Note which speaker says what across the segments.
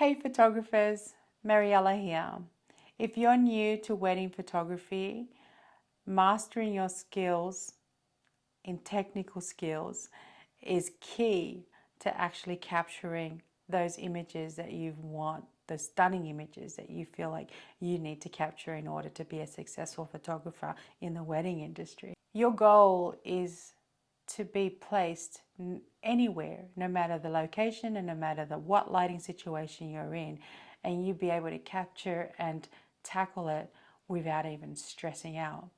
Speaker 1: Hey photographers, Mariella here. If you're new to wedding photography, mastering your skills in technical skills is key to actually capturing those images that you want, those stunning images that you feel like you need to capture in order to be a successful photographer in the wedding industry. Your goal is to be placed anywhere, no matter the location and no matter what lighting situation you're in, and you be able to capture and tackle it without even stressing out.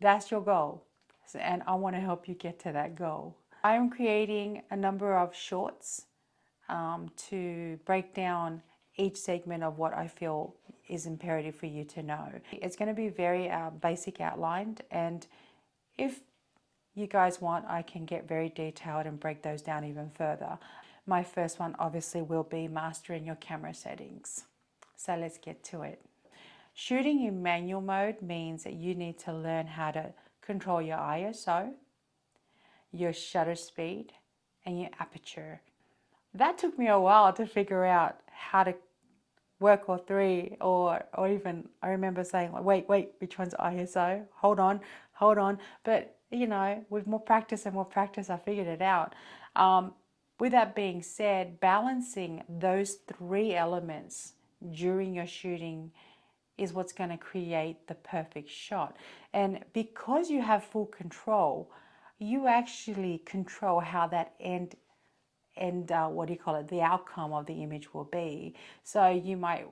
Speaker 1: That's your goal, and I want to help you get to that goal. I am creating a number of shorts to break down each segment of what I feel is imperative for you to know. It's going to be very basic outlined, and if you guys want, I can get very detailed and break those down even further. My first one obviously will be mastering your camera settings. So let's get to it. Shooting in manual mode means that you need to learn how to control your ISO, your shutter speed, and your aperture. That took me a while to figure out how to work all three, or even I remember saying, wait, which one's ISO? Hold on. But you know, with more practice and more practice, I figured it out. With that being said, balancing those three elements during your shooting is what's going to create the perfect shot. And because you have full control, you actually control how that the outcome of the image will be. So you might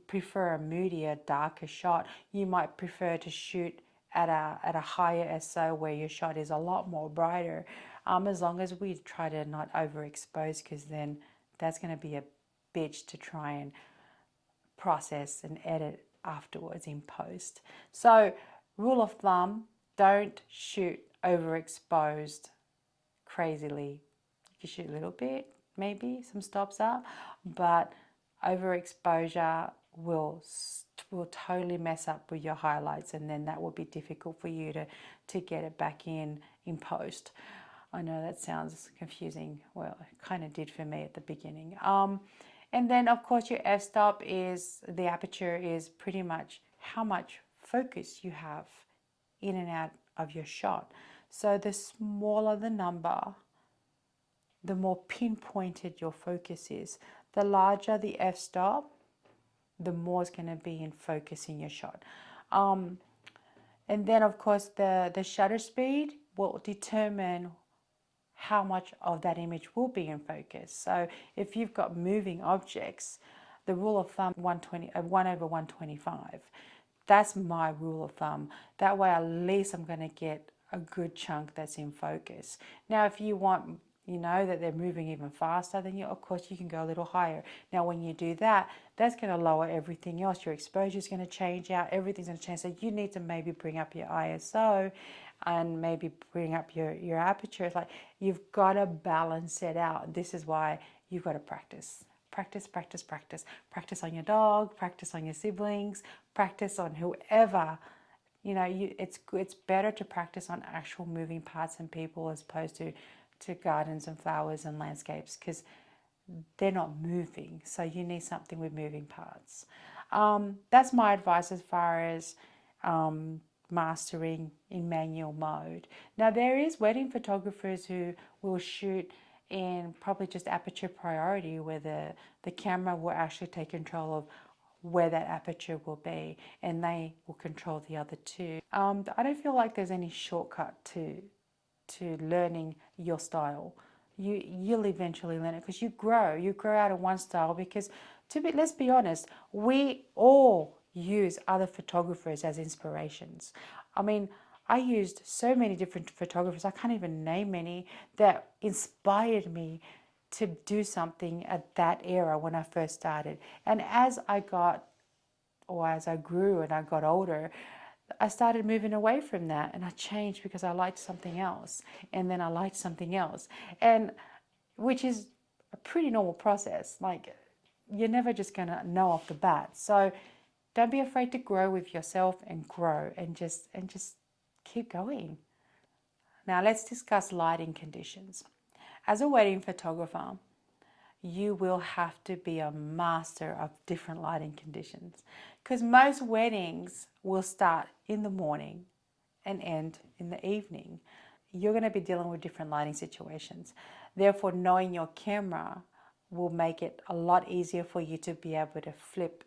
Speaker 1: prefer a moodier, darker shot. You might prefer to shoot at a higher SO where your shot is a lot more brighter, as long as we try to not overexpose, because then that's going to be a bitch to try and process and edit afterwards in post. So rule of thumb, don't shoot overexposed crazily. You shoot a little bit, maybe some stops up, but overexposure will totally mess up with your highlights, and then that will be difficult for you to get it back in post. I know that sounds confusing. Well, it kind of did for me at the beginning. And then of course your f-stop is, the aperture is pretty much how much focus you have in and out of your shot. So the smaller the number, the more pinpointed your focus is. The larger the f-stop, the more it's going to be in focus in your shot. And then of course the shutter speed will determine how much of that image will be in focus. So if you've got moving objects, the rule of thumb 1/125. That's my rule of thumb. That way at least I'm going to get a good chunk that's in focus. Now if you want, you know, that they're moving even faster, then of course you can go a little higher. Now when you do that, that's going to lower everything else. Your exposure is going to change out, everything's going to change. So you need to maybe bring up your ISO and maybe bring up your aperture. It's like you've got to balance it out. This is why you've got to practice. Practice on your dog, practice on your siblings, practice on whoever. You know, it's better to practice on actual moving parts and people as opposed to gardens and flowers and landscapes, because they're not moving. So you need something with moving parts. That's my advice as far as mastering in manual mode. Now there is wedding photographers who will shoot in probably just aperture priority, where the camera will actually take control of where that aperture will be, and they will control the other two. I don't feel like there's any shortcut to learning your style. You'll eventually learn it, because you grow out of one style. Because let's be honest, we all use other photographers as inspirations. I mean, I used so many different photographers, I can't even name any, that inspired me to do something at that era when I first started. And as I grew and I got older, I started moving away from that, and I changed because I liked something else, and then I liked something else, and which is a pretty normal process. Like, you're never just going to know off the bat. So don't be afraid to grow with yourself and grow and just keep going. Now let's discuss lighting conditions. As a wedding photographer, you will have to be a master of different lighting conditions, because most weddings will start in the morning and end in the evening. You're going to be dealing with different lighting situations. Therefore, knowing your camera will make it a lot easier for you to be able to flip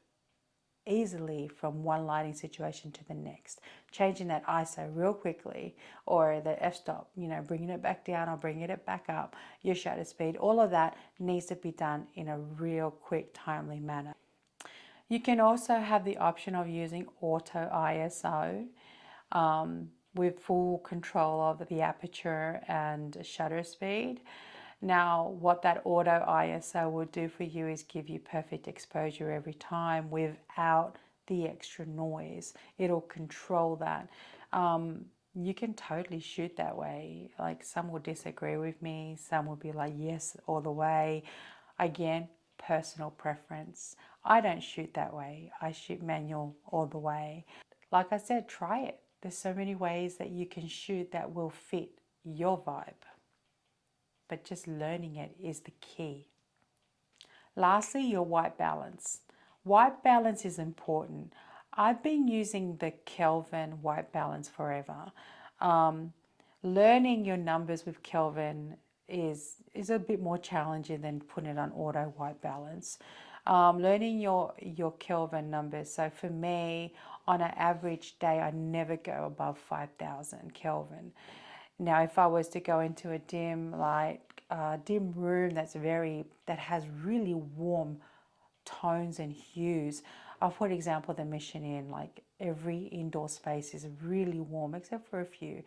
Speaker 1: easily from one lighting situation to the next, changing that ISO real quickly, or the f-stop, bringing it back down or bringing it back up, your shutter speed, all of that needs to be done in a real quick, timely manner. You can also have the option of using auto ISO, with full control of the aperture and shutter speed. Now, what that auto ISO will do for you is give you perfect exposure every time without the extra noise. It'll control that. You can totally shoot that way. Like, some will disagree with me, some will be like, yes, all the way. Again, personal preference. I don't shoot that way. I shoot manual all the way. Like I said, try it. There's so many ways that you can shoot that will fit your vibe. But just learning it is the key. Lastly, your white balance. White balance is important. I've been using the Kelvin white balance forever. Learning your numbers with Kelvin is a bit more challenging than putting it on auto white balance. Learning your Kelvin numbers. So for me, on an average day, I never go above 5,000 Kelvin. Now, if I was to go into a dim light, dim room that has really warm tones and hues. For example, the mission inn, like every indoor space is really warm except for a few.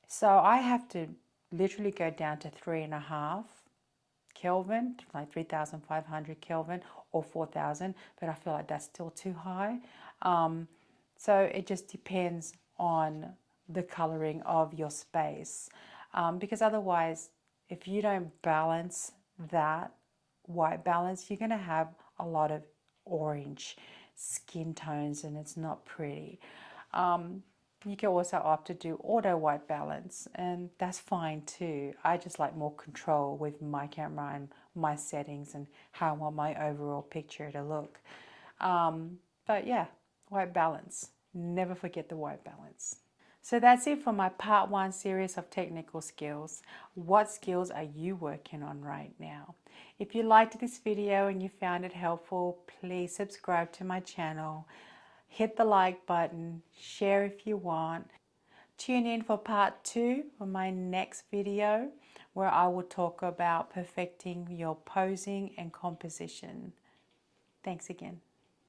Speaker 1: So I have to literally go down to 3.5 Kelvin, like 3,500 Kelvin or 4,000, but I feel like that's still too high. So it just depends on the coloring of your space, because otherwise, if you don't balance that white balance, you're going to have a lot of orange skin tones and it's not pretty. You can also opt to do auto white balance, and that's fine too. I just like more control with my camera and my settings and how I want my overall picture to look. But yeah, white balance. Never forget the white balance. So that's it for my part 1 series of technical skills. What skills are you working on right now? If you liked this video and you found it helpful, please subscribe to my channel. Hit the like button, share if you want. Tune in for part 2 of my next video, where I will talk about perfecting your posing and composition. Thanks again.